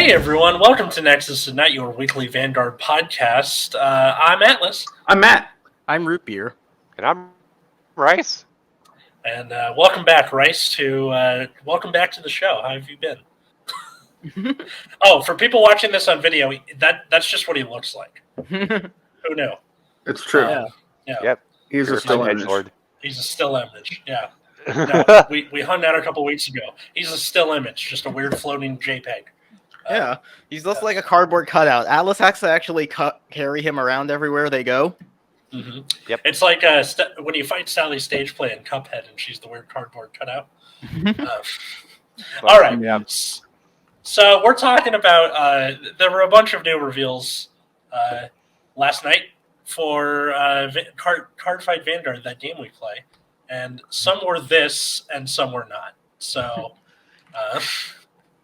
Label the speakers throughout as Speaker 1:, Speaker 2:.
Speaker 1: Hey everyone, welcome to Nexus and Not Your Weekly Vanguard podcast. I'm Atlas.
Speaker 2: I'm Matt.
Speaker 3: I'm Root Beer.
Speaker 4: And I'm Rice.
Speaker 1: And welcome back, Rice, welcome back to the show. How have you been? Oh, for people watching this on video, that's just what he looks like. Who knew?
Speaker 2: It's true.
Speaker 1: Yeah.
Speaker 4: Yep.
Speaker 2: He's a still image.
Speaker 4: edgelord.
Speaker 1: He's a still image, yeah. No, we hung out a couple weeks ago. He's a still image, just a weird floating JPEG.
Speaker 3: Yeah, he's just like a cardboard cutout. Atlas has to actually carry him around everywhere they go.
Speaker 1: Mm-hmm.
Speaker 4: Yep.
Speaker 1: It's like when you fight Sally Stageplay in Cuphead and she's the weird cardboard cutout. All right.
Speaker 2: Yeah.
Speaker 1: So we're talking about there were a bunch of new reveals last night for Card Fight Vanguard, that game we play, and some were this and some were not. So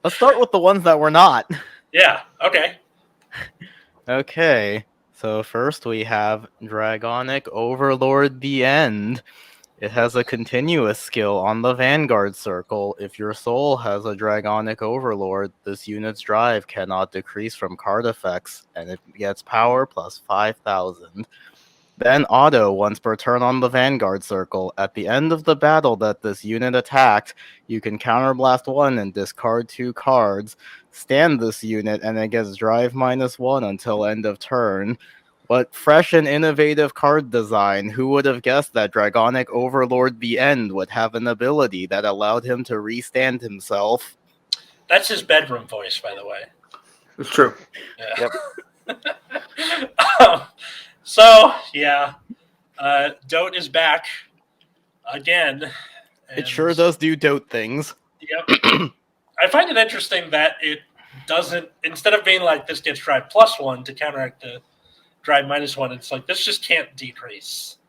Speaker 3: Let's start with the ones that were not.
Speaker 1: yeah, okay.
Speaker 3: Okay, so first we have Dragonic Overlord the End. It has a continuous skill on the Vanguard circle. If your soul has a Dragonic Overlord, this unit's drive cannot decrease from card effects, and it gets power plus 5,000. Then auto once per turn on the Vanguard circle. At the end of the battle that this unit attacked, you can counterblast 1 and discard 2 cards. Stand this unit and it gets drive -1 until end of turn. But fresh and innovative card design, who would have guessed that Dragonic Overlord the End would have an ability that allowed him to restand himself?
Speaker 1: That's his bedroom voice, by the way.
Speaker 2: It's true.
Speaker 1: Yeah. Yep. So, yeah, Dote is back again.
Speaker 3: It sure does do Dote things.
Speaker 1: Yep. I find it interesting that it doesn't, instead of being like this gets drive +1 to counteract the drive -1, it's like this just can't decrease.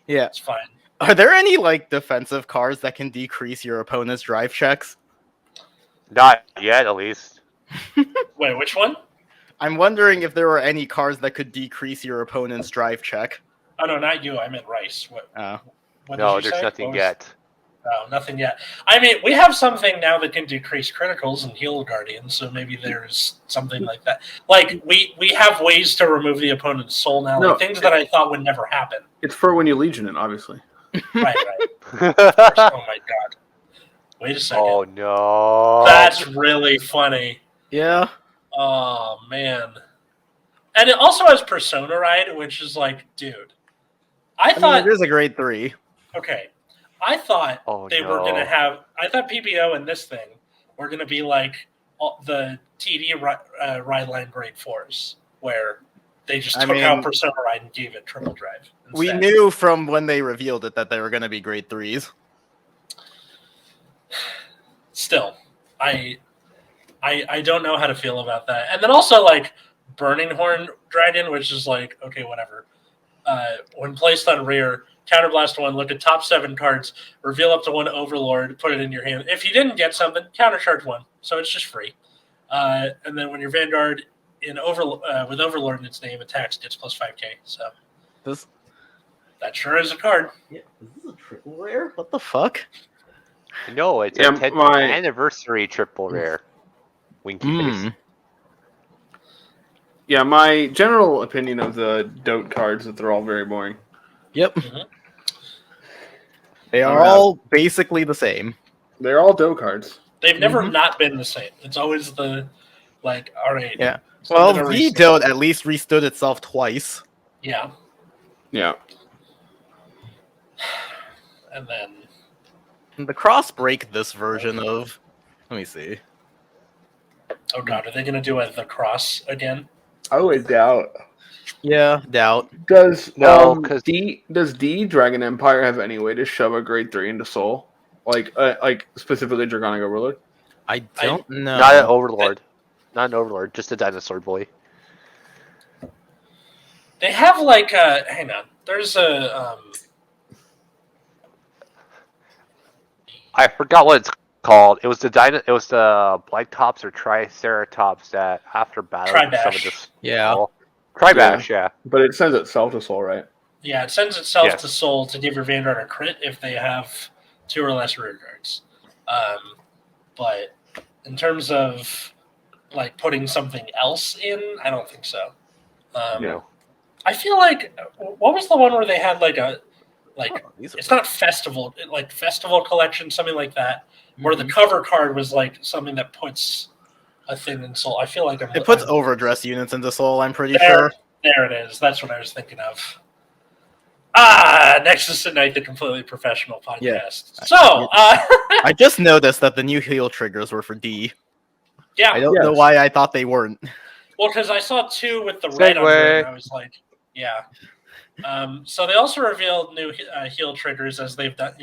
Speaker 3: Yeah.
Speaker 1: It's fine.
Speaker 3: Are there any like defensive cards that can decrease your opponent's drive checks?
Speaker 4: Not yet, at least.
Speaker 1: Wait, which one?
Speaker 3: I'm wondering if there are any cards that could decrease your opponent's drive check.
Speaker 1: Oh, no, not you. I meant Rice. What did
Speaker 4: No,
Speaker 1: you
Speaker 4: there's
Speaker 1: say?
Speaker 4: nothing yet.
Speaker 1: No, nothing yet. I mean, we have something now that can decrease criticals and heal Guardians, so maybe there's something like that. Like, we have ways to remove the opponent's soul now,
Speaker 2: No,
Speaker 1: like things that I thought would never happen.
Speaker 2: It's for when you Legion it, obviously.
Speaker 1: Right. Oh, my God. Wait a second.
Speaker 4: Oh, no.
Speaker 1: That's really funny.
Speaker 3: Yeah.
Speaker 1: Oh, man. And it also has Persona Ride, which is like, dude. I thought
Speaker 3: it is a grade 3.
Speaker 1: okay. I thought they were going to have... I thought PPO and this thing were going to be like the TD ride line grade 4s, where they just took out Persona Ride and gave it triple drive. Instead.
Speaker 3: We knew from when they revealed it that they were going to be grade 3s.
Speaker 1: Still, I don't know how to feel about that. And then also, like, Burning Horn Dragon, which is like, okay, whatever. When placed on rear, counterblast 1, look at top 7 cards, reveal up to 1 Overlord, put it in your hand. If you didn't get something, countercharge 1. So it's just free. And then when your Vanguard with Overlord in its name attacks, gets plus 5k. So that sure is a card.
Speaker 3: Yeah, is this a triple rare? What the fuck?
Speaker 4: No, it's a 10th anniversary triple rare. Winky face.
Speaker 2: Yeah, my general opinion of the Dote cards is that they're all very boring.
Speaker 3: Yep.
Speaker 1: Mm-hmm.
Speaker 3: They are all basically the same.
Speaker 2: They're all Dote cards.
Speaker 1: They've never not been the same. It's always the, like, all right.
Speaker 3: Yeah. Well, the Dote at least restood itself twice.
Speaker 1: Yeah.
Speaker 2: Yeah.
Speaker 1: And then...
Speaker 3: The cross break this version of... Let me see.
Speaker 1: Oh, God. Are they going to do the cross again?
Speaker 2: I would doubt.
Speaker 3: Yeah, doubt.
Speaker 2: Does
Speaker 4: because
Speaker 2: does D Dragon Empire have any way to shove a grade 3 into Soul? Like specifically Dragonic Overlord?
Speaker 3: I don't know.
Speaker 4: Not an Overlord. Not an Overlord, just a dinosaur boy.
Speaker 1: They have, like, hang on. There's a...
Speaker 4: I forgot what it's called. It was the Blytops or Triceratops that after battle some of this.
Speaker 3: Yeah.
Speaker 4: Tribash, yeah.
Speaker 2: But it sends itself to Soul, right?
Speaker 1: Yeah, it sends itself to Soul to give your Vanguard a crit if they have 2 or less rear guards. But in terms of like putting something else in. I don't think so.
Speaker 2: Yeah.
Speaker 1: I feel like what was the one where they had like a it's not festival like festival collection, something like that, where the cover card was like something that puts a thing in Soul. I feel like
Speaker 3: it puts overdress units into Soul. I'm pretty sure.
Speaker 1: There it is. That's what I was thinking of. Nexus Tonight, the completely professional podcast.
Speaker 3: Yeah.
Speaker 1: So,
Speaker 3: I just noticed that the new heal triggers were for D.
Speaker 1: Yeah.
Speaker 3: I don't know why I thought they weren't.
Speaker 1: Well, because I saw 2 with the red under it, and I was like, yeah. So they also revealed new heal triggers as they've done,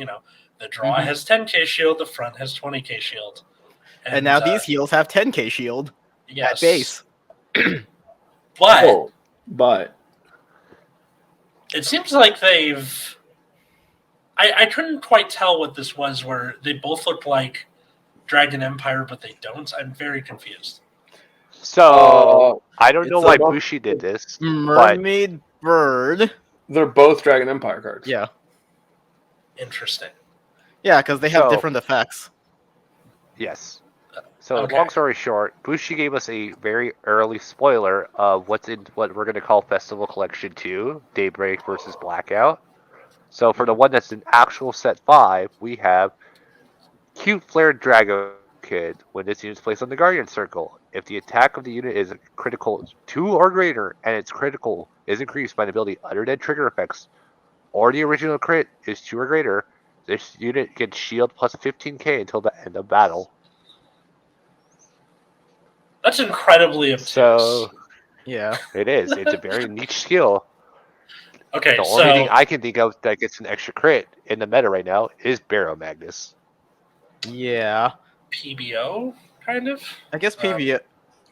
Speaker 1: the draw has 10k shield, the front has 20k shield.
Speaker 3: And now these heals have 10k shield at base.
Speaker 1: But it seems like they've... I couldn't quite tell what this was, where they both look like Dragon Empire, but they don't. I'm very confused.
Speaker 4: So, I don't know why Bushi did this.
Speaker 3: Mermaid Bird.
Speaker 2: They're both Dragon Empire cards.
Speaker 3: Yeah.
Speaker 1: Interesting.
Speaker 3: Yeah, because they have different effects.
Speaker 4: Yes. So, long story short, Bushi gave us a very early spoiler of what's in what we're going to call Festival Collection 2, Daybreak versus Blackout. So, for the one that's in actual set 5, we have Cute Flared Drago Kid. When this unit is placed on the Guardian Circle, if the attack of the unit is critical 2 or greater, and its critical is increased by an ability other than trigger effects, or the original crit is 2 or greater, this unit gets shield plus 15k until the end of battle.
Speaker 1: That's incredibly obtuse.
Speaker 4: So,
Speaker 3: yeah,
Speaker 4: it is. It's a very niche skill.
Speaker 1: Okay,
Speaker 4: the only thing I can think of that gets an extra crit in the meta right now is Barrow Magnus.
Speaker 3: Yeah.
Speaker 1: PBO, kind of?
Speaker 3: I guess PBO.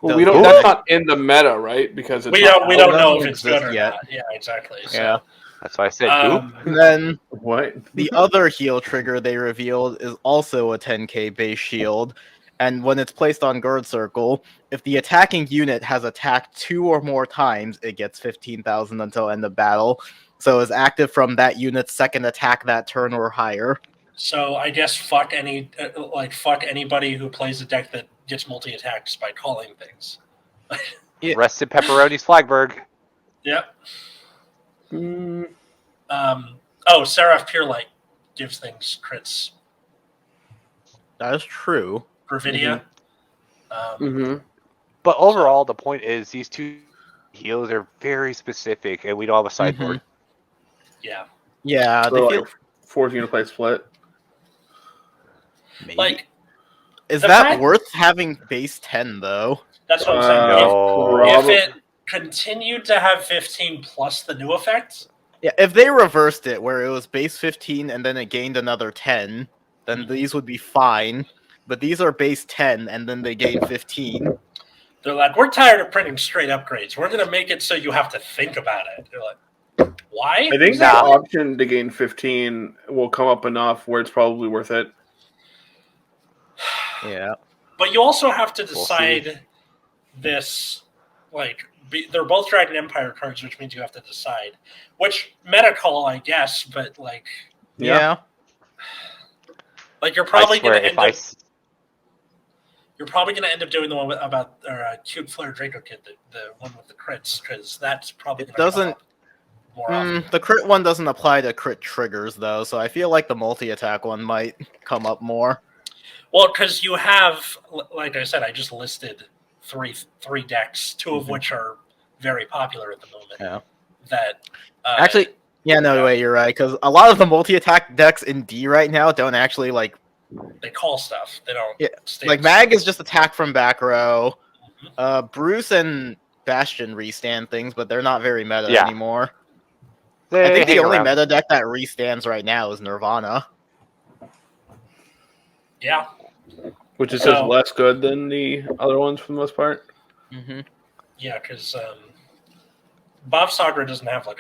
Speaker 2: Well, we don't. That's not in the meta, right? Because it's
Speaker 1: we don't know if it's good or
Speaker 3: yet.
Speaker 1: Not. Yeah, exactly. So,
Speaker 3: yeah.
Speaker 4: That's why I said
Speaker 3: And then
Speaker 2: what?
Speaker 3: The other heal trigger they revealed is also a 10k base shield, and when it's placed on guard circle, if the attacking unit has attacked 2 or more times, it gets 15,000 until end of battle. So is active from that unit's second attack that turn or higher.
Speaker 1: So I guess fuck anybody who plays a deck that gets multi-attacks by calling things.
Speaker 4: Rest in Pepperoni's Flagberg.
Speaker 1: Yep. Seraph Purelight gives things crits.
Speaker 3: That is true.
Speaker 1: Gravidia.
Speaker 4: But overall, the point is these 2 heals are very specific, and we don't have a sideboard.
Speaker 1: Yeah.
Speaker 3: Yeah,
Speaker 2: so they feel 4th unit play split.
Speaker 3: Maybe.
Speaker 1: Like,
Speaker 3: is that worth having base 10 though?
Speaker 1: That's what I'm saying.
Speaker 4: No.
Speaker 1: If it continued to have 15 plus the new effects.
Speaker 3: Yeah, if they reversed it where it was base 15 and then it gained another 10, then these would be fine. But these are base 10 and then they gain 15.
Speaker 1: They're like, we're tired of printing straight upgrades. We're going to make it so you have to think about it. They're like, why?
Speaker 2: I think the option to gain 15 will come up enough where it's probably worth it.
Speaker 3: Yeah.
Speaker 1: But you also have to decide this, they're both Dragon Empire cards, which means you have to decide which meta call, I guess, but
Speaker 3: yeah.
Speaker 1: Like you're probably going to end up. You're probably going to end up doing the one about Cute Flare Draco Kid, the one with the crits, because that's probably going to
Speaker 3: doesn't.
Speaker 1: More often.
Speaker 3: The crit one doesn't apply to crit triggers though, so I feel like the multi-attack one might come up more.
Speaker 1: Well, because you have, like I said, I just listed three decks, 2 of which are very popular at the moment.
Speaker 3: Yeah.
Speaker 1: That
Speaker 3: actually, wait, you're right. Because a lot of the multi-attack decks in D right now don't actually
Speaker 1: they call stuff. They don't.
Speaker 3: Yeah. Mag is just attack from back row. Bruce and Bastion restand things, but they're not very meta anymore. I think the only meta deck that restands right now is Nirvana.
Speaker 1: Yeah.
Speaker 2: Which is just less good than the other ones for the most part.
Speaker 1: Yeah, because Bob Sagra doesn't have a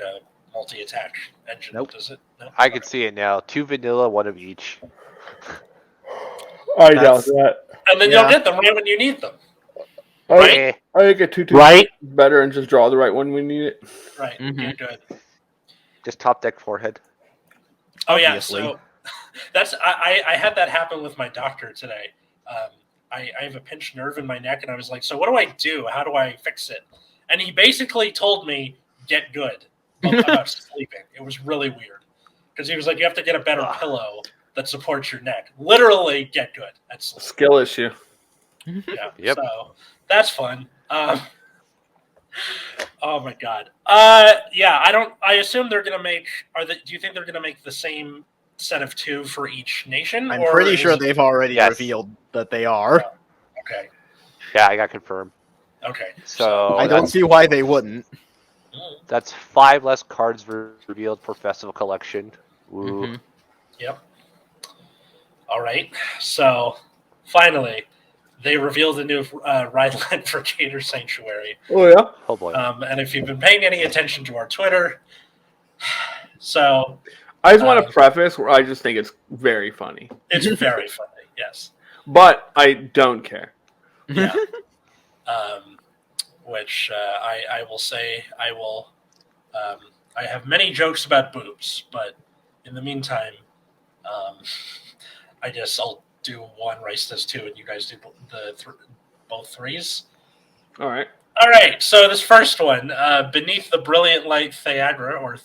Speaker 1: multi-attack engine, does it? No?
Speaker 4: I can see it now. 2 vanilla, 1 of each.
Speaker 2: I doubt that.
Speaker 1: And then you'll get them right when you need them.
Speaker 2: Right? I get 2 better and just draw the right one when we need it.
Speaker 1: Right. Yeah, good.
Speaker 4: Just top deck forehead.
Speaker 1: Oh, yeah. So that's I had that happen with my doctor today. I have a pinched nerve in my neck, and I was like, so what do I do? How do I fix it? And he basically told me, get good about sleeping. It was really weird because he was like, you have to get a better pillow that supports your neck. Literally, get good at sleep.
Speaker 2: Skill issue.
Speaker 1: Yeah.
Speaker 4: Yep.
Speaker 1: So that's fun. Oh my god. Yeah. I assume they're gonna make. Do you think they're gonna make the same set of 2 for each nation?
Speaker 3: I'm pretty sure they've already revealed that they are.
Speaker 1: Okay.
Speaker 4: Yeah, I got confirmed.
Speaker 1: Okay.
Speaker 4: So
Speaker 3: I don't see why they wouldn't.
Speaker 4: that's 5 less cards revealed for Festival Collection. Ooh.
Speaker 3: Mhm.
Speaker 1: Yep. All right. So finally, they revealed a new ride line for Keter Sanctuary.
Speaker 2: Oh yeah.
Speaker 4: Oh boy.
Speaker 1: And if you've been paying any attention to our Twitter, so
Speaker 2: I just want to preface where I just think it's very funny.
Speaker 1: it's very funny. Yes.
Speaker 2: But I don't care.
Speaker 1: Yeah. Which I will say I will. I have many jokes about boobs, but in the meantime, I guess I'll do one, Rice does 2, and you guys do both 3s.
Speaker 2: All right.
Speaker 1: All right. So this first one, beneath the brilliant light, Theagra or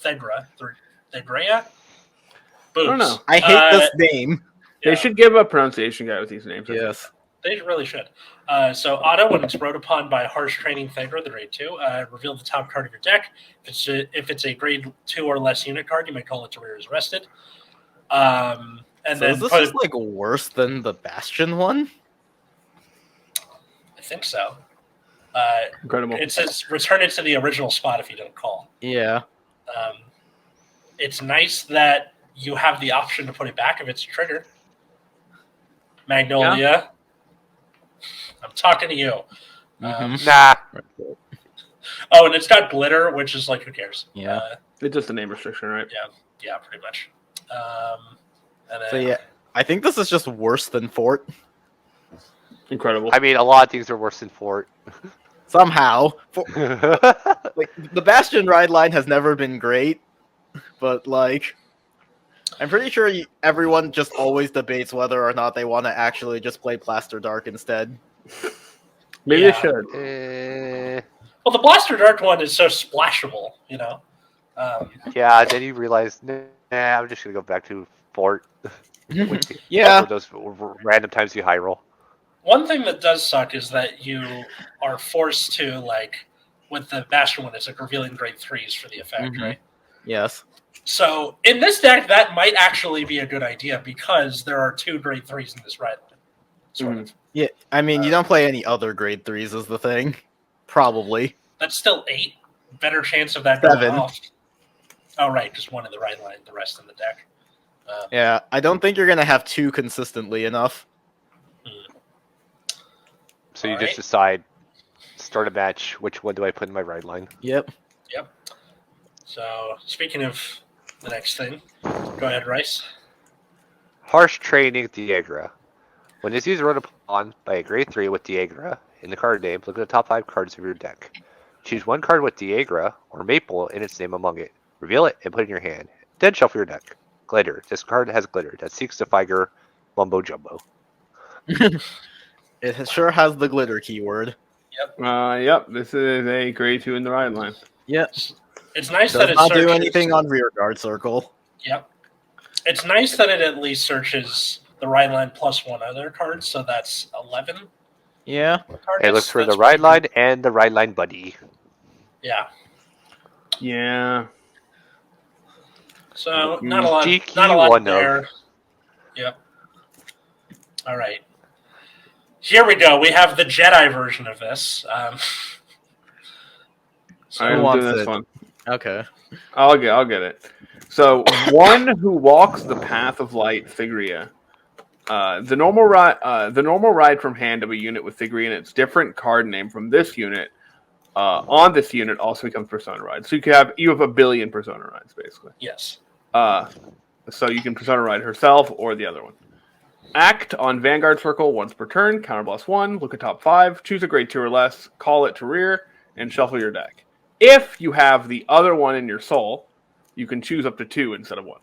Speaker 1: Thegrea.
Speaker 2: I
Speaker 1: Boobs.
Speaker 2: don't know.
Speaker 3: I hate this name.
Speaker 2: They should give a pronunciation guide with these names.
Speaker 3: Yes.
Speaker 1: They really should. So auto, when it's rode upon by harsh training Thegra, the grade 2, reveal the top card of your deck. If it's a grade 2 or less unit card, you may call it to rear as rested. And
Speaker 3: So
Speaker 1: then
Speaker 3: is this just like worse than the Bastion one?
Speaker 1: I think so.
Speaker 2: Incredible.
Speaker 1: It says return it to the original spot if you don't call.
Speaker 3: Yeah.
Speaker 1: It's nice that you have the option to put it back if it's a trigger. Magnolia. Yeah. I'm talking to you.
Speaker 4: Nah.
Speaker 1: Oh, and it's got glitter, which is like, who cares?
Speaker 3: Yeah.
Speaker 2: It's just a name restriction, right?
Speaker 1: Yeah, pretty much. And then,
Speaker 3: So yeah, I think this is just worse than Fort.
Speaker 2: Incredible.
Speaker 4: I mean, a lot of things are worse than Fort.
Speaker 3: Somehow. Like, the Bastion ride line has never been great, but like, I'm pretty sure everyone just always debates whether or not they want to actually just play Plaster Dark instead.
Speaker 2: Maybe they should.
Speaker 1: Well, the Blaster Dark one is so splashable, you know?
Speaker 4: Yeah, then you realize, nah, I'm just going to go back to Fort.
Speaker 3: Yeah.
Speaker 4: For those random times you high roll.
Speaker 1: One thing that does suck is that you are forced to, like, with the Bastion one, it's like revealing grade 3s for the effect, right?
Speaker 3: Yes.
Speaker 1: So in this deck, that might actually be a good idea because there are 2 grade 3s in this ride line. Sort of.
Speaker 3: Yeah, I mean, you don't play any other grade 3s is the thing. Probably.
Speaker 1: That's still 8. Better chance of that
Speaker 3: 7.
Speaker 1: going off. Oh, right, just 1 in the ride line, the rest in the deck.
Speaker 3: Yeah, I don't think you're going to have 2 consistently enough.
Speaker 4: So you just decide, start a match, which one do I put in my ride line?
Speaker 3: Yep.
Speaker 1: So, speaking of the next thing, go ahead, Rice.
Speaker 4: Harsh Training Diagra. When this is run upon by a grade 3 with Diagra in the card name, look at the top 5 cards of your deck. Choose 1 card with Diagra or Maple in its name among it. Reveal it and put it in your hand. Then shuffle your deck. Glitter. This card has glitter that seeks to figure Mumbo Jumbo.
Speaker 3: It sure has the glitter keyword.
Speaker 2: Yep. This is a grade 2 in the ride line.
Speaker 3: Yep.
Speaker 1: It's nice
Speaker 3: Does
Speaker 1: that it
Speaker 3: not
Speaker 1: searches.
Speaker 3: do anything on rear guard circle.
Speaker 1: Yep. It's nice that it at least searches the ride line plus 1 other card, so that's 11.
Speaker 3: Yeah.
Speaker 1: Targets.
Speaker 4: It looks for the
Speaker 1: That's
Speaker 4: ride
Speaker 1: pretty
Speaker 4: line and the ride line buddy.
Speaker 1: good. Yeah.
Speaker 2: Yeah.
Speaker 1: So not a lot.
Speaker 4: GQ
Speaker 1: Not a lot
Speaker 4: one
Speaker 1: there.
Speaker 4: of.
Speaker 1: Yep. All right. Here we go. We have the Jedi version of this.
Speaker 2: All right,
Speaker 3: Who
Speaker 2: we'll
Speaker 3: wants
Speaker 2: do this
Speaker 3: it?
Speaker 2: one.
Speaker 3: Okay.
Speaker 2: I'll get it. So, one who walks the path of light, Figria. The normal ride from hand of a unit with Figria and its different card name from this unit on this unit also becomes Persona Ride. So you have 1 billion Persona Rides basically.
Speaker 1: yes.
Speaker 2: So you can Persona Ride herself or the other one. Act on Vanguard Circle once per turn. Counterblast 1. Look at top 5. Choose a grade 2 or less. Call it to rear and shuffle your deck. If you have the other one in your soul, you can choose up to 2 instead of 1.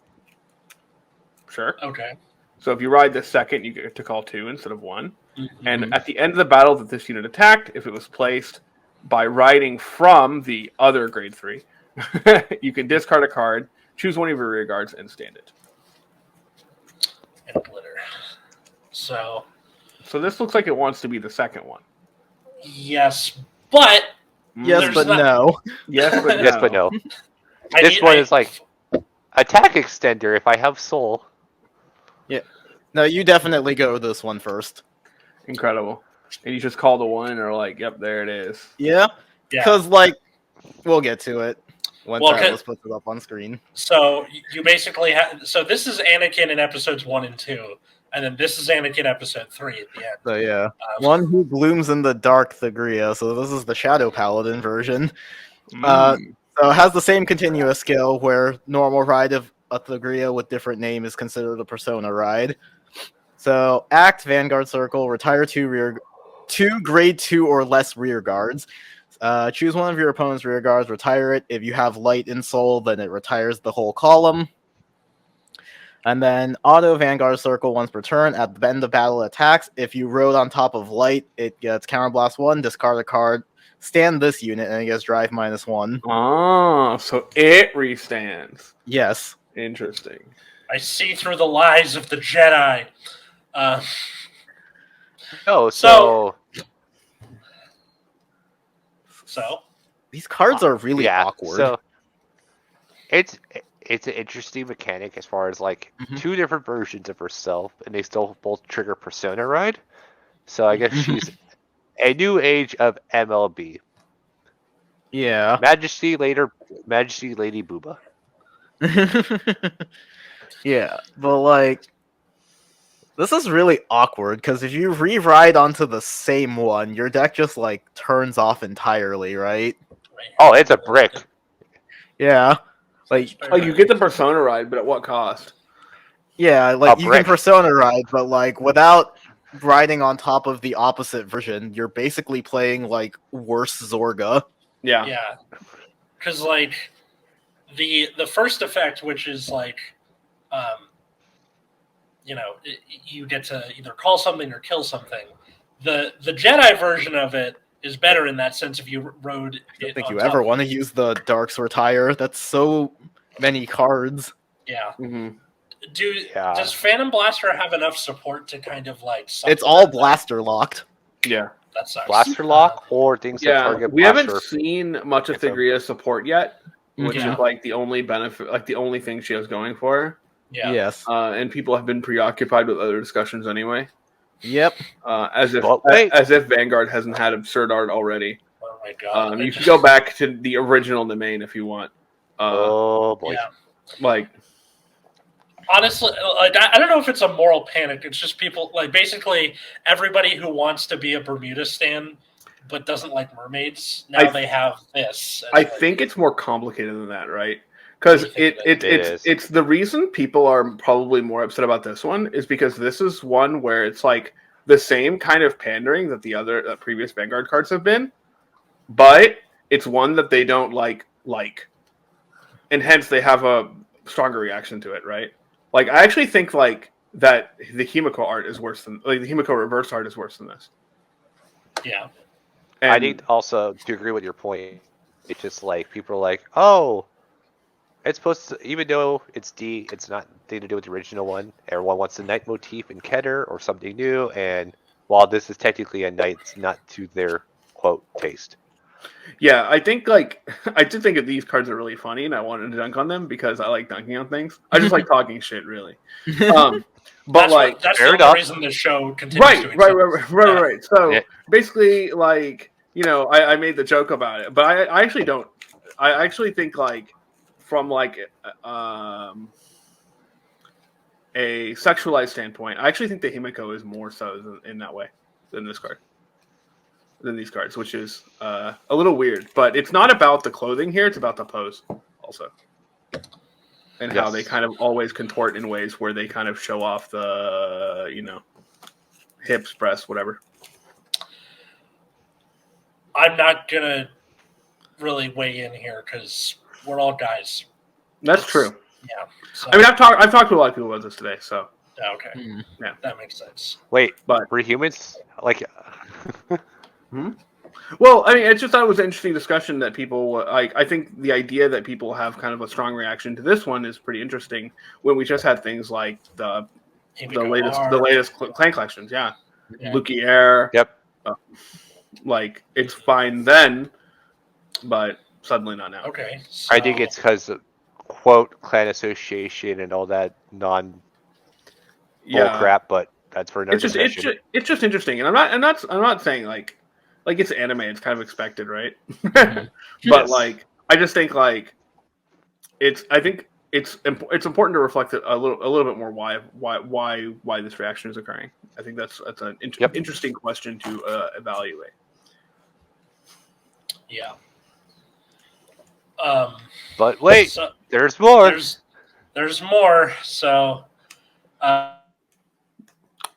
Speaker 2: Sure.
Speaker 1: Okay.
Speaker 2: So if you ride the second, you get to call 2 instead of 1.
Speaker 1: Mm-hmm.
Speaker 2: And at the end of the battle that this unit attacked, if it was placed by riding from the other grade 3, you can discard a card, choose one of your rear guards, and stand it.
Speaker 1: And glitter. So
Speaker 2: this looks like it wants to be the second one.
Speaker 1: yes, but
Speaker 3: Yes,
Speaker 1: There's
Speaker 3: but
Speaker 1: not-
Speaker 3: no.
Speaker 2: Yes, but no.
Speaker 4: Yes, but no.
Speaker 1: I
Speaker 4: This
Speaker 1: need-
Speaker 4: one
Speaker 1: I-
Speaker 4: is like attack extender if I have soul.
Speaker 3: No, you definitely go with this one first.
Speaker 2: Incredible. And you just call the one and are like, yep, there it is.
Speaker 3: Yeah,
Speaker 1: yeah.
Speaker 3: because like we'll get to it once
Speaker 1: Well,
Speaker 3: Atlas puts it up on screen.
Speaker 1: So you basically have. So this is Anakin in episodes 1 and 2, and then this is Anakin episode 3 at the end.
Speaker 3: So yeah,
Speaker 1: Um,
Speaker 3: one who blooms in the dark, Thagria. So this is the Shadow Paladin version. So it has the same continuous skill where normal ride of a Thagria with different name is considered a persona ride. So act Vanguard Circle, retire 2 grade 2 or less rear guards. Choose one of your opponent's rear guards, retire it. If you have light in soul, then it retires the whole column. And then auto Vanguard Circle once per turn. At the end of battle attacks, if you rode on top of light, it gets Counterblast 1, discard a card, stand this unit, and it gets drive -1.
Speaker 2: Oh, so it restands.
Speaker 3: Yes.
Speaker 2: Interesting.
Speaker 1: I see through the lies of the Jedi.
Speaker 4: No,
Speaker 1: So- So
Speaker 3: These cards are really
Speaker 4: yeah,
Speaker 3: awkward.
Speaker 4: So it's an interesting mechanic as far as like
Speaker 3: Mhm.
Speaker 4: 2 different versions of herself, and they still both trigger Persona Ride. So I guess she's a new age of MLB.
Speaker 3: Yeah.
Speaker 4: Majesty Lady Booba.
Speaker 3: Yeah, but like this is really awkward because if you re-ride onto the same one, your deck just like turns off entirely, right?
Speaker 4: Oh, it's a brick.
Speaker 3: Yeah. Like
Speaker 2: Like you get the persona ride, but at what cost?
Speaker 3: yeah, like
Speaker 4: A
Speaker 3: you can
Speaker 4: brick.
Speaker 3: persona ride, but like without riding on top of the opposite version, you're basically playing like worse Zorga.
Speaker 2: Yeah.
Speaker 1: yeah, because like the first effect, which is like, you get to either call something or kill something. The Jedi version of it is better in that sense. If you rode,
Speaker 3: I don't think you ever want to use the Dark's Retire. That's so many cards.
Speaker 1: Yeah.
Speaker 2: Mm-hmm.
Speaker 1: Does Phantom Blaster have enough support to kind of like?
Speaker 3: It's all blaster locked.
Speaker 2: Yeah.
Speaker 1: That sucks.
Speaker 4: Blaster lock or things that
Speaker 2: Yeah.
Speaker 4: target
Speaker 2: We
Speaker 4: blaster.
Speaker 2: haven't seen much of
Speaker 4: It's a-
Speaker 2: Thagria's support yet, which
Speaker 1: Yeah.
Speaker 2: is like the only benefit, like the only thing she has going for her.
Speaker 1: Yeah.
Speaker 3: Yes.
Speaker 2: And people have been preoccupied with other discussions anyway.
Speaker 3: Yep.
Speaker 2: As
Speaker 4: But wait.
Speaker 2: if Vanguard hasn't had absurd art already.
Speaker 1: Oh my god.
Speaker 2: You can go back to the original domain if you want.
Speaker 4: Oh boy.
Speaker 1: Yeah.
Speaker 2: Like,
Speaker 1: Honestly, like I don't know if it's a moral panic. It's just people like basically everybody who wants to be a Bermuda stan but doesn't like mermaids. Now they have this. And,
Speaker 2: I
Speaker 1: like,
Speaker 2: think it's more complicated than that, right? Because
Speaker 1: What do you think
Speaker 2: it's the reason people are probably more upset about this one is because this is one where it's like the same kind of pandering that the previous Vanguard cards have been, but it's one that they don't like, and hence they have a stronger reaction to it, right? Like I actually think like that the Himiko art is worse than the Himiko reverse art is worse than this.
Speaker 1: yeah.
Speaker 2: And
Speaker 4: I need also to agree with your point. It's just like people are like, oh, it's supposed to, even though it's D, it's not anything to do with the original one. Everyone wants the knight motif in Keter or something new, and while this is technically a knight, it's not to their quote taste.
Speaker 2: Yeah, I think like I do think that these cards are really funny, and I wanted to dunk on them because I like dunking on things. I just like talking shit, really. But
Speaker 1: That's
Speaker 2: like,
Speaker 1: that's
Speaker 4: fair
Speaker 1: the
Speaker 4: enough.
Speaker 1: only reason the show continues to exist.
Speaker 2: right. So
Speaker 4: Yeah.
Speaker 2: basically, like I made the joke about it, but I actually don't. I actually think like from like a sexualized standpoint, I actually think the Himiko is more so in that way than this card. Than these cards, which is a little weird, but it's not about the clothing here; it's about the pose, also, and how
Speaker 4: Yes.
Speaker 2: they kind of always contort in ways where they kind of show off the hips, breasts, whatever.
Speaker 1: I'm not gonna really weigh in here because we're all guys.
Speaker 2: That's true.
Speaker 1: Yeah. So,
Speaker 2: I mean, I've talked to a lot of people about this today, so
Speaker 1: Oh, okay.
Speaker 2: Yeah.
Speaker 1: That makes sense.
Speaker 4: Wait,
Speaker 2: But
Speaker 4: we're humans? Like,
Speaker 2: well, I mean, I just thought it was an interesting discussion that people like. I think the idea that people have kind of a strong reaction to this one is pretty interesting. When we just had things like the latest clan collections, yeah. Lucky Air.
Speaker 4: yep.
Speaker 2: Like it's fine then, but suddenly not now.
Speaker 1: Okay. So,
Speaker 4: I think it's because quote clan association and all that non bull crap, but that's for another discussion.
Speaker 2: It's just interesting, and I'm not saying like it's anime. It's kind of expected, right?
Speaker 3: Mhm.
Speaker 2: But
Speaker 4: Yes.
Speaker 2: like I just think like I think it's important to reflect a little bit more why this reaction is occurring. I think that's an interesting question to evaluate.
Speaker 1: Yeah.
Speaker 4: But wait,
Speaker 1: So
Speaker 4: there's more.
Speaker 1: there's more. So,
Speaker 2: Oh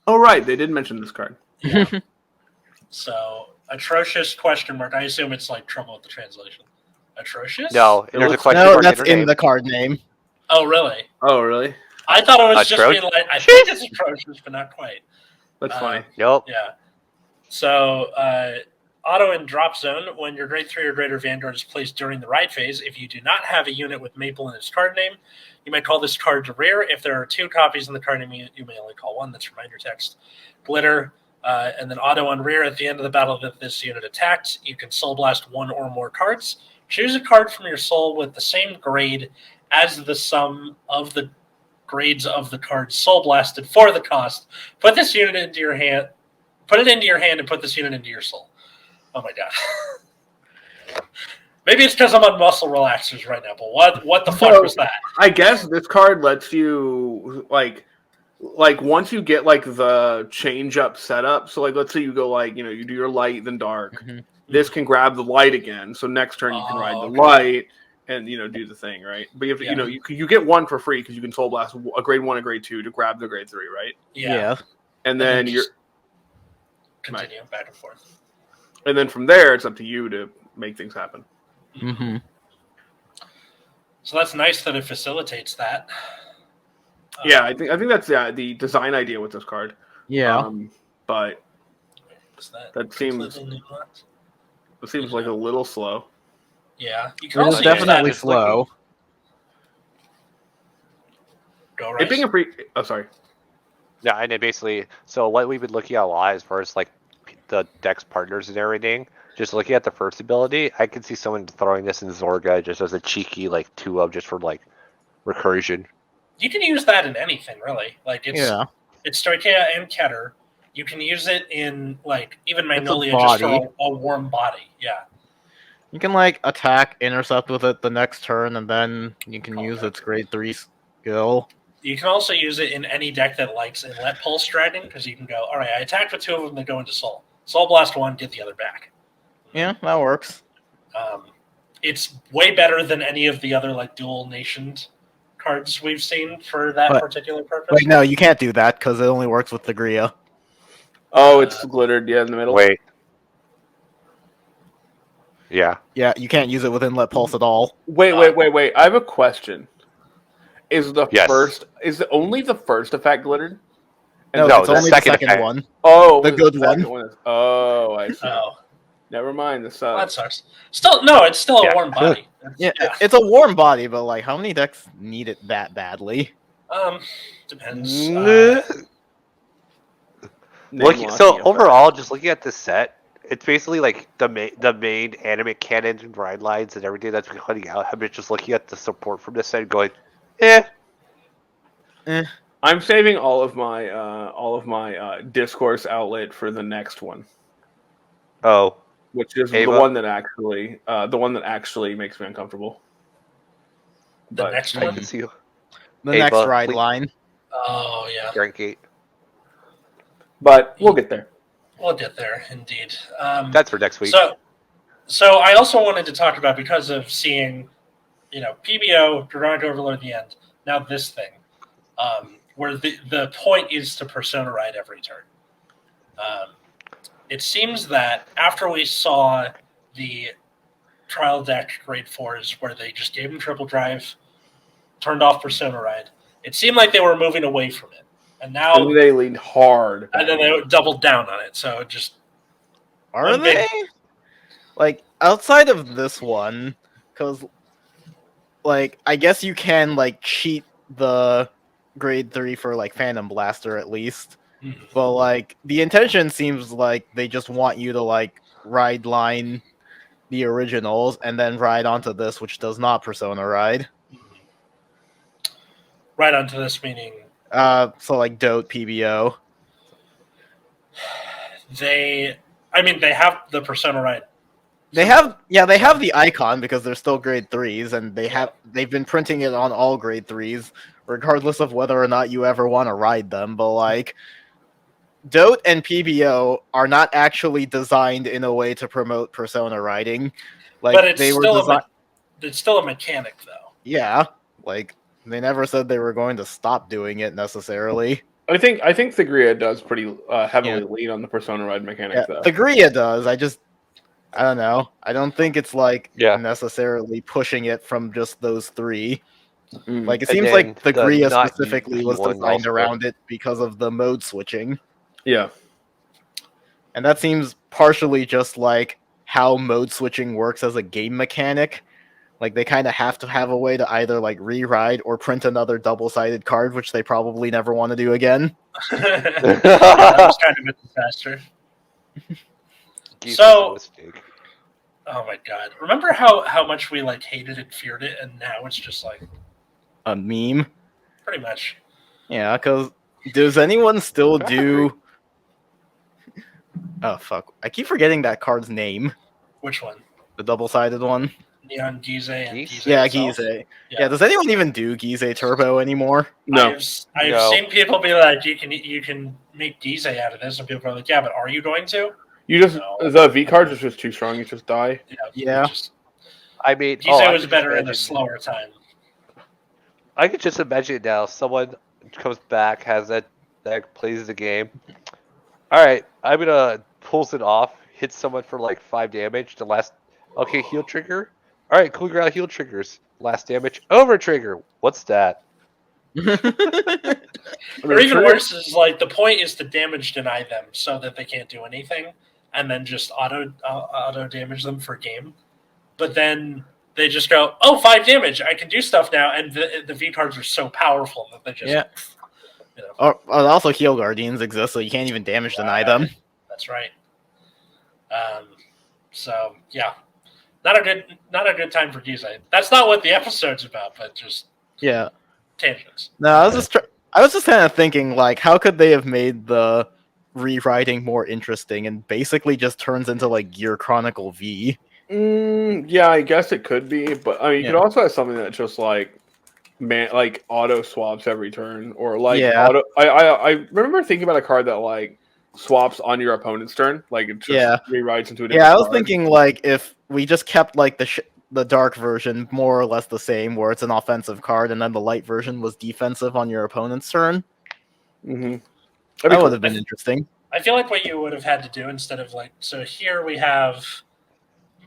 Speaker 2: right, they did mention this card.
Speaker 1: yeah. So atrocious question mark. I assume it's like trouble with the translation. Atrocious?
Speaker 4: No, there's a question
Speaker 3: No,
Speaker 4: mark
Speaker 3: that's
Speaker 4: in her
Speaker 3: in
Speaker 4: name.
Speaker 3: the card name.
Speaker 1: Oh, really?
Speaker 2: Oh really?
Speaker 1: I thought it was just being like, I think it's atrocious, but not quite.
Speaker 2: That's funny.
Speaker 4: Nope.
Speaker 1: Yeah. So, auto in drop zone, when your grade 3 or greater Vanguard is placed during the ride phase, if you do not have a unit with Maple in its card name, you may call this card to rear. If there are 2 copies in the card name, you may only call 1. That's reminder text. Glitter, and then auto on rear at the end of the battle that this unit attacked. You can soul blast 1 or more cards. Choose a card from your soul with the same grade as the sum of the grades of the card soul blasted for the cost. Put this unit into your hand. Put it into your hand and put this unit into your soul. Oh my god. Maybe it's because I'm on muscle relaxers right now, but what the fuck was that?
Speaker 2: I guess this card lets you like once you get like the change up setup. So like let's say you go like you do your light then dark.
Speaker 3: Mhm.
Speaker 2: This can grab the light again. So next turn you can ride the
Speaker 1: okay.
Speaker 2: light and do the thing, right? But you have to, you get 1 for free because you can soul blast a grade 1 and grade 2 to grab the grade 3, right?
Speaker 1: Yeah.
Speaker 2: And then you're
Speaker 1: continue back and forth.
Speaker 2: and then from there it's up to you to make things happen.
Speaker 3: Mm-hmm.
Speaker 1: So that's nice that it facilitates that.
Speaker 2: Yeah, I think that's the design idea with this card.
Speaker 3: Yeah.
Speaker 2: But that seems
Speaker 1: completely not?
Speaker 2: it seems like a little slow.
Speaker 1: Yeah, you can
Speaker 3: It is
Speaker 1: also use that
Speaker 3: definitely
Speaker 1: as
Speaker 3: slow.
Speaker 1: Go
Speaker 2: It
Speaker 1: right.
Speaker 2: being a sorry.
Speaker 4: Yeah, and it basically, so what we've been looking at a lot as far as like the deck's partners and everything, just looking at the first ability, I can see someone throwing this in Zorga just as a cheeky like 2-of just for like recursion.
Speaker 1: You can use that in anything, really. Like it's Stoicheia and Keter. You can use it in like even Magnolia just for a warm body. Yeah.
Speaker 3: You can like attack, intercept with it the next turn, and then you can use its grade 3 skill.
Speaker 1: You can also use it in any deck that likes Inlet Pulse Dragon because you can go, all right, I attacked with 2 of them that go into Soul. Soul Blast 1, get the other back.
Speaker 3: Yeah, that works.
Speaker 1: It's way better than any of the other like dual nationed cards we've seen for that particular purpose.
Speaker 3: Wait, no, you can't do that because it only works with the Gria.
Speaker 2: Oh, it's glittered, in the middle.
Speaker 4: Wait. Yeah.
Speaker 3: Yeah, you can't use it with Inlet Pulse at all.
Speaker 2: Wait. I have a question. Is it only the first effect glittered?
Speaker 3: No, it's only the second one.
Speaker 2: Oh,
Speaker 3: the good one.
Speaker 2: Oh, I see.
Speaker 1: Oh.
Speaker 2: Never mind. This
Speaker 1: Well, that sucks. It's still a warm body.
Speaker 3: It's a warm body, but like, how many decks need it that badly?
Speaker 1: Depends.
Speaker 4: Overall, just looking at this set, it's basically like the main anime canon and ride lines and everything that's been cutting out. I've been just looking at the support from this set and going,
Speaker 2: I'm saving all of my discourse outlet for the next one.
Speaker 4: Oh,
Speaker 2: which is
Speaker 4: Ava?
Speaker 2: the one that actually makes me uncomfortable.
Speaker 1: The next one?
Speaker 3: The next ride line.
Speaker 1: Oh, yeah.
Speaker 4: Darren G.
Speaker 2: But we'll get there.
Speaker 1: We'll get there, indeed.
Speaker 4: That's for next week.
Speaker 1: So I also wanted to talk about, because of seeing, PBO, Dragonic Overlord the End, now this thing, where the point is to Persona Ride every turn. It seems that after we saw the trial deck grade 4s where they just gave him triple drive, turned off Persona Ride, it seemed like they were moving away from it. And now
Speaker 2: And they leaned hard.
Speaker 1: and then they doubled down on it. So just
Speaker 3: Are
Speaker 1: one
Speaker 3: they?
Speaker 1: big-
Speaker 3: Like, outside of this one, because, like, I guess you can, like, cheat the grade 3 for, like, Phantom Blaster at least.
Speaker 1: Mhm.
Speaker 3: But, like, the intention seems like they just want you to, like, ride line the originals and then ride onto this, which does not Persona ride.
Speaker 1: right onto this meaning
Speaker 3: So, like, Dote, PBO.
Speaker 1: they have the Persona ride.
Speaker 3: They have the icon because they're still grade 3s, and they've been printing it on all grade 3s, regardless of whether or not you ever want to ride them. But like, Dote and PBO are not actually designed in a way to promote Persona riding. Like,
Speaker 1: But it's
Speaker 3: they were
Speaker 1: still
Speaker 3: designed.
Speaker 1: it's still a mechanic though.
Speaker 3: Yeah, like they never said they were going to stop doing it necessarily.
Speaker 2: I think Thagria does pretty heavily lean on the Persona ride mechanic,
Speaker 3: Yeah,
Speaker 2: though.
Speaker 3: Thagria does. I don't know. I don't think it's like
Speaker 4: Yeah.
Speaker 3: necessarily pushing it from just those 3.
Speaker 2: Mm.
Speaker 3: Like, it
Speaker 4: And
Speaker 3: seems
Speaker 4: then
Speaker 3: like
Speaker 4: the
Speaker 3: Thagria
Speaker 4: not
Speaker 3: specifically was
Speaker 4: one
Speaker 3: designed
Speaker 4: also-
Speaker 3: around it because of the mode switching.
Speaker 2: Yeah.
Speaker 3: And that seems partially just like how mode switching works as a game mechanic. Like, they kind of have to have a way to either like re-ride or print another double-sided card, which they probably never want to do again.
Speaker 1: That was kind of a disaster.
Speaker 4: Geese
Speaker 1: So-
Speaker 4: was a mistake.
Speaker 1: Oh my god! Remember how much we like hated and feared it, and now it's just like
Speaker 3: A meme.
Speaker 1: pretty much.
Speaker 3: Yeah, because does anyone still do... Oh, fuck. I keep forgetting that card's name.
Speaker 1: Which one?
Speaker 3: The double-sided one.
Speaker 1: Neon Gize and
Speaker 4: Gize?
Speaker 1: Gize.
Speaker 3: Yeah,
Speaker 1: itself?
Speaker 3: Gize. Yeah, does anyone even do Gize Turbo anymore?
Speaker 2: No.
Speaker 1: I've
Speaker 4: No.
Speaker 1: seen people be like, you can make Gize out of this, and people are like, yeah, but are you going to?
Speaker 2: You just
Speaker 1: No.
Speaker 2: the V cards are just too strong. You just die.
Speaker 3: Yeah.
Speaker 4: I mean,
Speaker 1: Gize
Speaker 4: I
Speaker 1: was
Speaker 4: could
Speaker 1: better
Speaker 4: just
Speaker 1: in a
Speaker 4: imagine-
Speaker 1: slower time.
Speaker 4: I could just imagine it now. Someone comes back, has that plays the game. All right, I'm gonna pulls it off, hits someone for like 5 damage. The last, okay, heal trigger. All right, cool ground heal triggers. Last damage over trigger. What's that?
Speaker 1: Or even worse is like the point is to damage deny them so that they can't do anything, and then just auto damage them for game. But then they just go, oh, 5 damage, I can do stuff now, and the V cards are so powerful that they just
Speaker 3: Yeah.
Speaker 1: you know,
Speaker 3: Also, Heal Guardians exist, so you can't even damage deny them.
Speaker 1: that's right. So yeah, not a good time for Gize. That's not what the episode's about, but just
Speaker 3: Yeah.
Speaker 1: tangents.
Speaker 3: No, I was just kind of thinking, like, how could they have made the rewriting more interesting and basically just turns into, like, Gear Chronicle V?
Speaker 2: Yeah, I guess it could be, but I mean, you could
Speaker 3: Yeah.
Speaker 2: also have something that just like auto swaps every turn, or like
Speaker 3: Yeah.
Speaker 2: auto. I remember thinking about a card that like swaps on your opponent's turn, like it just rewrites into a different
Speaker 3: Yeah, I was
Speaker 2: card.
Speaker 3: thinking, like, if we just kept, like, the dark version more or less the same, where it's an offensive card, and then the light version was defensive on your opponent's turn.
Speaker 2: Mm-hmm.
Speaker 3: That would have been interesting.
Speaker 1: I feel like what you would have had to do instead of like, so here we have,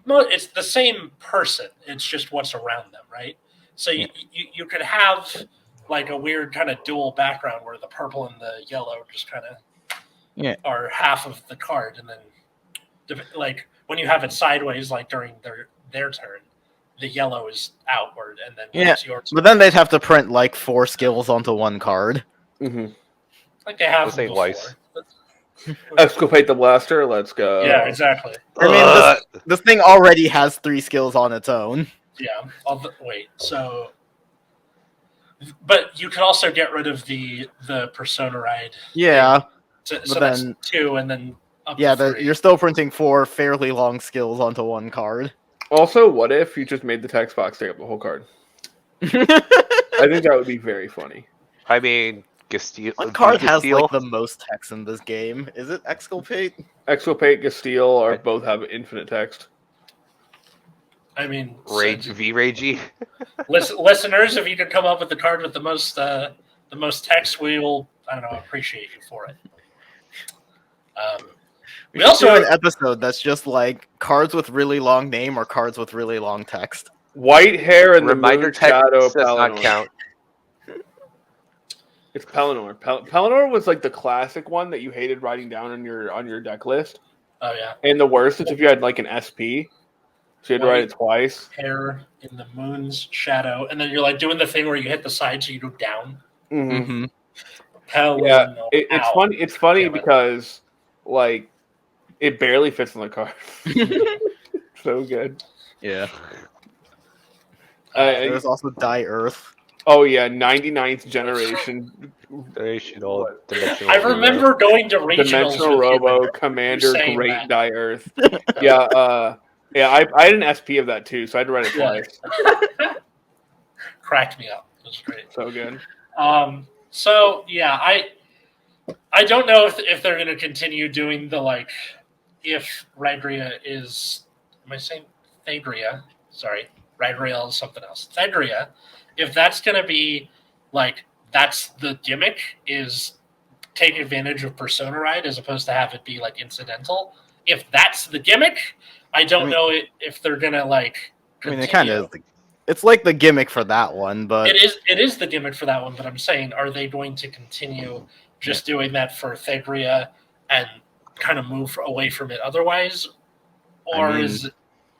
Speaker 1: it's the same person, it's just what's around them, right? So you could have like a weird kind of dual background where the purple and the yellow just kind of are half of the card, and then like when you have it sideways, like during their turn, the yellow is outward, and then when it's your turn,
Speaker 3: But then they'd have to print, like, 4 skills onto one card.
Speaker 2: Mm-hmm.
Speaker 1: like they have
Speaker 4: This ain't
Speaker 1: before.
Speaker 4: Weiss.
Speaker 2: Exculpate the blaster. Let's go.
Speaker 1: Yeah, exactly.
Speaker 3: I mean, this thing already has 3 skills on its own.
Speaker 1: Yeah. Wait. So, but you could also get rid of the Persona ride.
Speaker 3: Yeah.
Speaker 1: So
Speaker 3: But
Speaker 1: that's
Speaker 3: then-
Speaker 1: 2, and then up
Speaker 3: Yeah,
Speaker 1: to 3.
Speaker 3: you're still printing 4 fairly long skills onto one card.
Speaker 2: Also, what if you just made the text box take up the whole card? I think that would be very funny.
Speaker 4: I mean, Gastile.
Speaker 3: What card has,
Speaker 4: Gastile?
Speaker 3: like, the most text in this game? Is it Exculpate?
Speaker 2: Exculpate, Gastile, or both have infinite text.
Speaker 1: I mean,
Speaker 4: Rage V-Ragey?
Speaker 1: listeners, if you could come up with the card with the most text, we will. I don't know. Appreciate you for it.
Speaker 3: We
Speaker 1: We
Speaker 3: also
Speaker 1: also
Speaker 3: do an episode that's just like cards with really long name or cards with really long text.
Speaker 2: White hair and the
Speaker 4: Reminder
Speaker 2: moon
Speaker 4: text
Speaker 2: shadow
Speaker 4: does not
Speaker 2: Palinor.
Speaker 4: count.
Speaker 2: It's Pelennor. Pelennor was like the classic one that you hated writing down on your deck list.
Speaker 1: Oh yeah.
Speaker 2: And the worst is if you had like an SP, so you had to write it twice.
Speaker 1: Hair in the moon's shadow, and then you're like doing the thing where you hit the side so you go down.
Speaker 2: Mm-hmm.
Speaker 1: Yeah,
Speaker 2: it's funny. It's funny because like it barely fits on the card. So good.
Speaker 3: Yeah. There's also Die Earth.
Speaker 2: Oh yeah, 99th generation.
Speaker 1: I remember going to regionals.
Speaker 2: Dimensional Robo Commander Great Die Earth. Yeah, I had an SP of that too, so I had to write it twice.
Speaker 1: Cracked me up. It was great.
Speaker 2: So good.
Speaker 1: So yeah, I don't know if they're going to continue doing the like if Rhydria is. Am I saying Thadria? Sorry, Rhydria is something else. Thadria. If that's going to be like that's the gimmick is take advantage of Persona Ride as opposed to have it be like incidental. If that's the gimmick, I don't know if they're going to like. Continue.
Speaker 3: It kind of. It's like the gimmick for that one, but
Speaker 1: it is the gimmick for that one. But I'm saying, are they going to continue just doing that for Thadria and kind of move away from it otherwise, or is it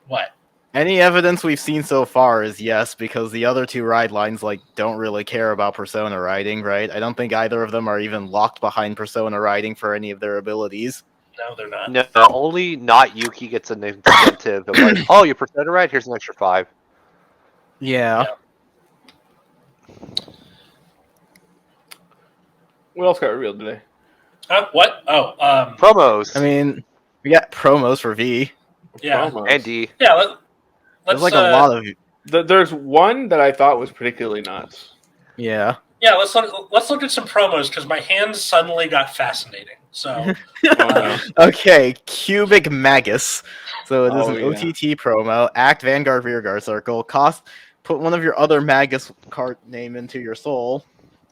Speaker 1: what?
Speaker 3: Any evidence we've seen so far is yes, because the other two ride lines like don't really care about Persona riding, right? I don't think either of them are even locked behind Persona riding for any of their abilities.
Speaker 1: No, they're not.
Speaker 4: No, only not Yuki gets an incentive of like, oh, you Persona ride, here's an extra 5.
Speaker 3: Yeah.
Speaker 2: What else got revealed today?
Speaker 1: What? Oh,
Speaker 4: promos.
Speaker 3: I mean, we got promos for V.
Speaker 1: Yeah.
Speaker 2: Promos.
Speaker 4: And D.
Speaker 1: Yeah.
Speaker 3: There's like a lot of.
Speaker 2: There's one that I thought was particularly nuts.
Speaker 3: Yeah.
Speaker 1: Yeah. Let's look at some promos because my hands suddenly got fascinating. So.
Speaker 3: Okay, Cubic Magus. So it is an OTT promo. Act Vanguard Rearguard Circle. Put one of your other Magus card name into your soul.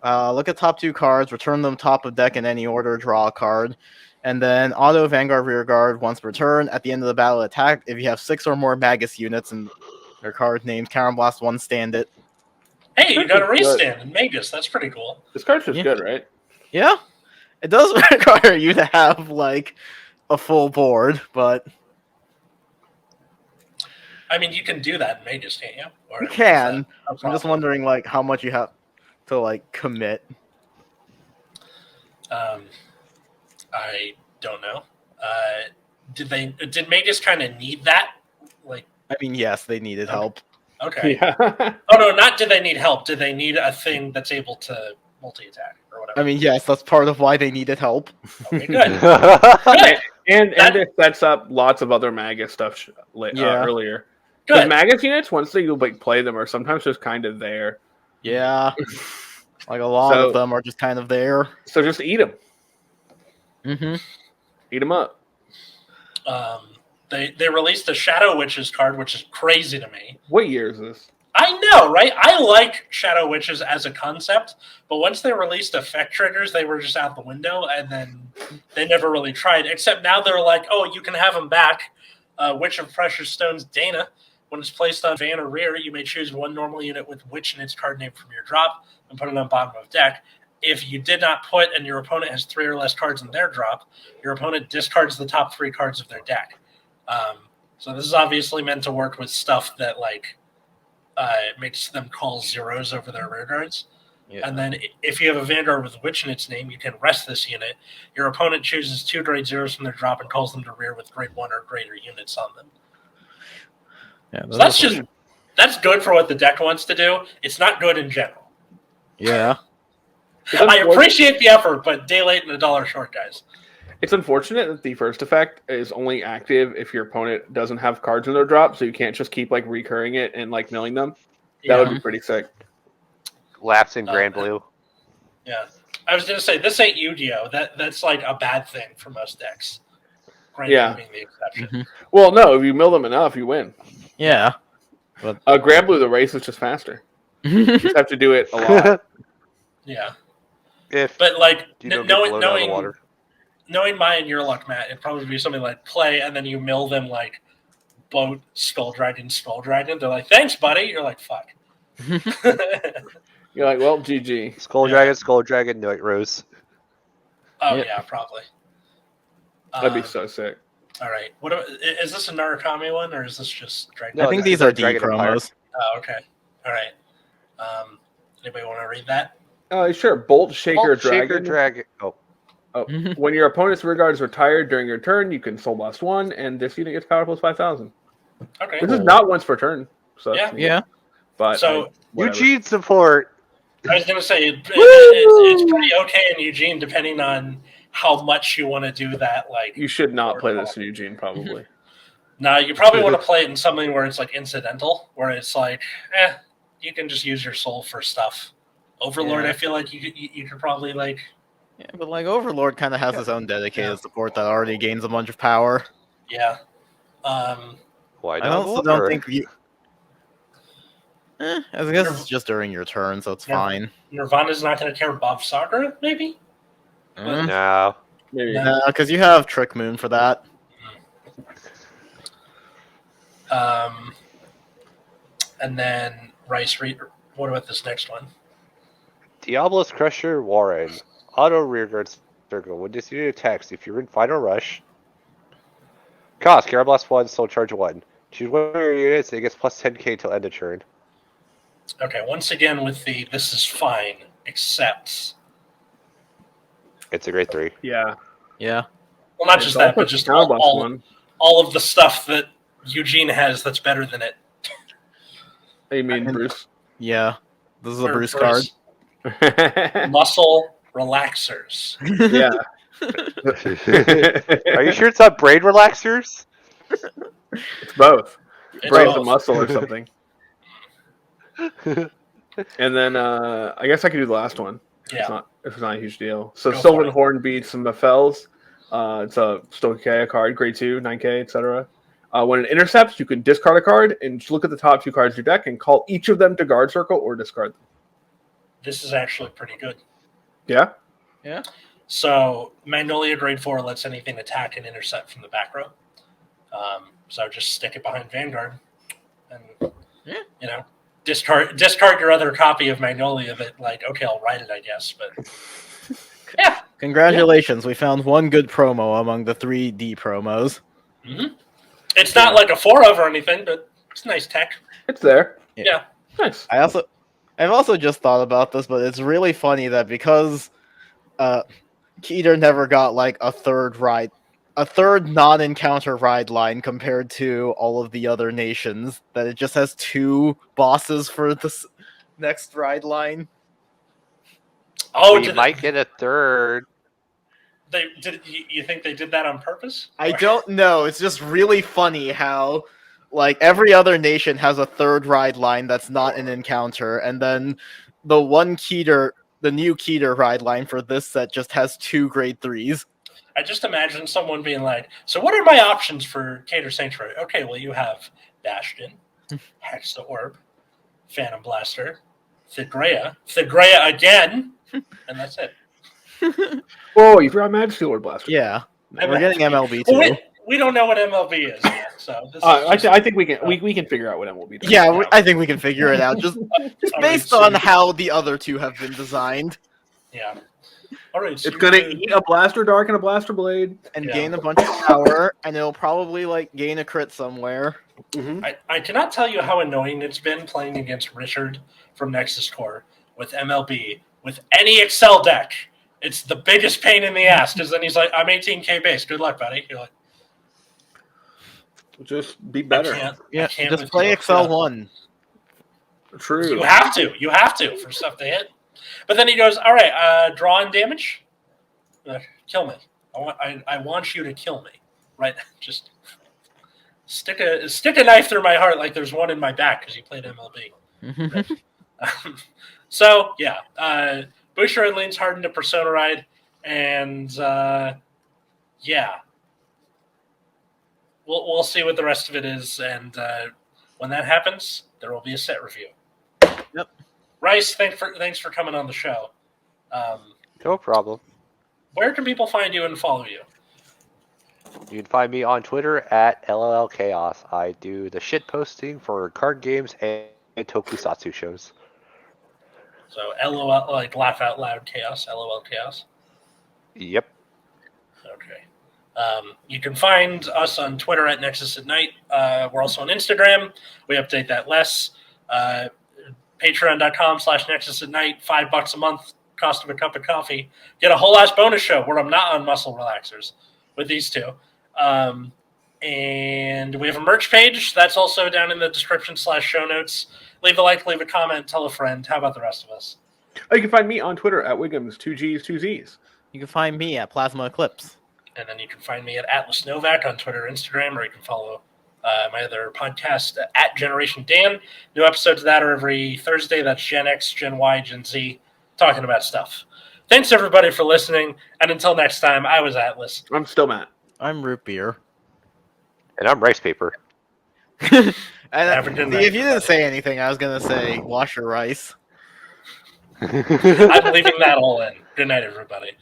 Speaker 3: Look at top 2 cards. Return them top of deck in any order. Draw a card. And then auto Vanguard Rearguard once per turn. At the end of the battle attack, if you have 6 or more Magus units in their card names, Karen Blast 1, stand it.
Speaker 1: Hey, you got a restand in Magus. That's pretty cool.
Speaker 2: This card's just good, right?
Speaker 3: Yeah. It does require you to have, like, a full board, but...
Speaker 1: I mean, you can do that in Magus, can't you? Or
Speaker 3: you can. I'm just wondering, like, how much you have to, like, commit.
Speaker 1: I don't know. Did Magus kind of need that? Like,
Speaker 3: I mean, yes, they needed help.
Speaker 1: Okay.
Speaker 2: Yeah.
Speaker 1: Oh no, not did they need help? Did they need a thing that's able to multi-attack or whatever?
Speaker 3: I mean, yes, that's part of why they needed help.
Speaker 1: Okay, good.
Speaker 2: Good. And it sets up lots of other Magus stuff earlier. Good. Magus units, once you like play them, are sometimes just kind of there.
Speaker 3: Yeah. Like a lot of them are just kind of there.
Speaker 2: So just eat them.
Speaker 3: Mm-hmm.
Speaker 2: Eat them up.
Speaker 1: They released a Shadow Witches card, which is crazy to me.
Speaker 2: What year is this?
Speaker 1: I know, right? I like Shadow Witches as a concept, but once they released effect triggers, they were just out the window, and then they never really tried. Except now they're like, oh, you can have them back. Witch of Precious Stones, Dana. When it's placed on van or rear, you may choose one normal unit with Witch in its card name from your drop and put it on bottom of deck. If you did not put and your opponent has 3 or less cards in their drop, your opponent discards the top 3 cards of their deck. So this is obviously meant to work with stuff that like makes them call zeros over their rear guards. Yeah. And then if you have a Vanguard with Witch in its name, you can rest this unit. Your opponent chooses 2 grade zeros from their drop and calls them to rear with grade 1 or greater units on them. Yeah, so that's good for what the deck wants to do. It's not good in general.
Speaker 3: Yeah.
Speaker 1: I appreciate the effort, but day late and a dollar short, guys.
Speaker 2: It's unfortunate that the first effect is only active if your opponent doesn't have cards in their drop, so you can't just keep like recurring it and like milling them. That would be pretty sick.
Speaker 4: Lapse in Grand Blue.
Speaker 1: Yeah. I was gonna say this ain't Yu-Gi-Oh! That's like a bad thing for most decks. Grand Blue being the exception.
Speaker 3: Mm-hmm.
Speaker 2: Well, no, if you mill them enough, you win.
Speaker 3: Yeah.
Speaker 2: But Grand Blue, the race is just faster. You just have to do it a lot.
Speaker 1: Yeah.
Speaker 4: But
Speaker 1: like knowing my and your luck, Matt, it'd probably be something like play and then you mill them like Boat, Skull Dragon. They're like, thanks, buddy. You're like, fuck.
Speaker 2: You're like, well, GG.
Speaker 4: Skull Dragon, Night Rose.
Speaker 1: Oh
Speaker 3: Yep.
Speaker 1: yeah, probably.
Speaker 2: That'd be so sick.
Speaker 1: All right. Is this a Narukami one or is this just Dragon?
Speaker 4: No,
Speaker 3: I think
Speaker 4: this
Speaker 3: these
Speaker 4: is a
Speaker 3: are D
Speaker 4: Dragon Empire.
Speaker 3: promos.
Speaker 1: Oh, okay. All right. Anybody want to read that?
Speaker 2: Sure. Bolt Shaker Dragon.
Speaker 4: Dragon. Oh,
Speaker 2: When your opponent's rear guard is retired during your turn, you can Soul Blast 1, and this unit gets power plus 5,000.
Speaker 1: Okay.
Speaker 2: This is not once per turn. So that's neat.
Speaker 3: Yeah.
Speaker 2: But
Speaker 1: So
Speaker 2: whatever.
Speaker 4: Eugene support.
Speaker 1: I was gonna say it's pretty okay in Eugene, depending on how much you want to do that. Like,
Speaker 2: You should not play this in Eugene, probably.
Speaker 1: no, you probably want to play it in something where it's like incidental, where it's like, you can just use your soul for stuff. Overlord,
Speaker 3: Yeah.
Speaker 1: I feel like you could probably like.
Speaker 3: Yeah, but like Overlord kind of has his own dedicated support that already gains a bunch of power.
Speaker 1: Yeah.
Speaker 4: Why
Speaker 3: I
Speaker 4: not?
Speaker 3: also don't think you. I guess it's just during your turn, so it's
Speaker 1: Yeah.
Speaker 3: fine.
Speaker 1: Nirvana's not going to care Bob Sakura, maybe?
Speaker 4: No.
Speaker 2: Maybe.
Speaker 1: Yeah.
Speaker 3: No, because you have Trick Moon for that.
Speaker 1: And then Rice, what about this next one?
Speaker 4: Diablo's Crusher Warren. Auto rearguard circle. When this unit attacks, if you're in final rush. Cost, Gara Blast 1, Soul Charge 1. Choose one of your units and it gets plus 10k till end of turn.
Speaker 1: Okay, once again with the this is fine, except
Speaker 4: It's a grade 3.
Speaker 2: Yeah.
Speaker 3: Yeah.
Speaker 1: well, not just that, but just all of the stuff that Eugene has that's better than it.
Speaker 2: You mean Bruce?
Speaker 3: Yeah. This is a
Speaker 1: Or
Speaker 3: Bruce card.
Speaker 1: Muscle relaxers.
Speaker 2: Yeah.
Speaker 4: Are you sure it's not brain relaxers?
Speaker 2: It's both.
Speaker 1: It's
Speaker 2: Brain to
Speaker 1: both.
Speaker 2: muscle or something. And then I guess I could do the last one.
Speaker 1: Yeah.
Speaker 2: If it's not a huge deal. So
Speaker 1: Go for
Speaker 2: Sylvan
Speaker 1: it.
Speaker 2: Horn beats some Mefels. It's a Stoichia card, grade 2, 9k, etc. When it intercepts, you can discard a card and just look at the top 2 cards of your deck and call each of them to guard circle or discard them.
Speaker 1: This is actually pretty good.
Speaker 2: Yeah?
Speaker 3: Yeah.
Speaker 1: So Magnolia grade 4 lets anything attack and intercept from the back row. So just stick it behind Vanguard, and discard your other copy of Magnolia. That like, okay, I'll write it, I guess. But yeah,
Speaker 3: Congratulations, we found one good promo among the 3D promos.
Speaker 1: it's not like a 4 of or anything, but it's nice tech.
Speaker 2: It's there.
Speaker 1: Yeah.
Speaker 2: Nice.
Speaker 3: I've also just thought about this, but it's really funny that because Keter never got like a third non-encounter ride line compared to all of the other nations, that it just has 2 bosses for this next ride line.
Speaker 1: Oh,
Speaker 4: we might get a third.
Speaker 1: You think they did that on purpose?
Speaker 3: I don't know. It's just really funny how like every other nation has a third ride line that's not an encounter, and then the new Keter ride line for this set just has 2 grade 3s.
Speaker 1: I just imagine someone being like, so what are my options for Keter Sanctuary? Okay, well, you have Bastion, Hex the Orb, Phantom Blaster, Thygrea again, and that's it.
Speaker 2: Oh, you forgot Majesty Lord Blaster.
Speaker 3: Yeah,
Speaker 1: MLB.
Speaker 3: we're getting MLB too.
Speaker 1: Well, we don't know what MLB is yet, so this is
Speaker 2: I think we can figure out what MLB does.
Speaker 3: Yeah, I think we can figure it out just based on how the other 2 have been designed.
Speaker 1: Yeah. All right. So
Speaker 2: It's gonna eat a Blaster Dark and a Blaster Blade.
Speaker 3: And
Speaker 1: Yeah.
Speaker 3: gain a bunch of power, and it'll probably like gain a crit somewhere.
Speaker 1: I cannot tell you how annoying it's been playing against Richard from Nexus Core with MLB with any Excel deck. It's the biggest pain in the ass because then he's like, "I'm 18k base. Good luck, buddy." You're like,
Speaker 2: Just be
Speaker 1: I
Speaker 2: better.
Speaker 1: can't
Speaker 3: Just
Speaker 1: with
Speaker 3: play
Speaker 1: you.
Speaker 3: Excel
Speaker 1: Yeah.
Speaker 3: 1.
Speaker 2: True.
Speaker 1: You have to for stuff to hit. But then he goes, "All right, draw and damage. Kill me. I want you to kill me. Right? Just stick a knife through my heart like there's one in my back because you played MLB." So yeah, Bushi leans hard into Persona Ride, and yeah, we'll see what the rest of it is, and when that happens, there will be a set review.
Speaker 3: Yep.
Speaker 1: Rice, thanks for coming on the show.
Speaker 4: No problem.
Speaker 1: Where can people find you and follow you?
Speaker 4: You can find me on Twitter at LLChaos. I do the shit posting for card games and tokusatsu shows.
Speaker 1: So LOL, like laugh out loud chaos, LOL chaos.
Speaker 4: Yep.
Speaker 1: Okay. You can find us on Twitter at Nexus at Night. We're also on Instagram. We update that less. Patreon.com/Nexus at Night. $5 a month, cost of a cup of coffee. Get a whole ass bonus show where I'm not on muscle relaxers with these two. And we have a merch page. That's also down in the description/show notes. Leave a like, leave a comment, tell a friend. How about the rest of us?
Speaker 2: Oh, you can find me on Twitter at Wiggums, 2Gs, 2Zs.
Speaker 3: You can find me at Plasma Eclipse.
Speaker 1: And then you can find me at Atlas Novak on Twitter, Instagram, or you can follow my other podcast at Generation Dan. New episodes of that are every Thursday. That's Gen X, Gen Y, Gen Z, talking about stuff. Thanks, everybody, for listening. And until next time, I was Atlas.
Speaker 2: I'm still Matt.
Speaker 3: I'm Root Beer.
Speaker 4: And I'm rice paper.
Speaker 3: And
Speaker 1: Have a good
Speaker 3: see,
Speaker 1: night,
Speaker 3: if you didn't say anything, I was gonna say wash your rice.
Speaker 1: I'm leaving that all in. Good night, everybody.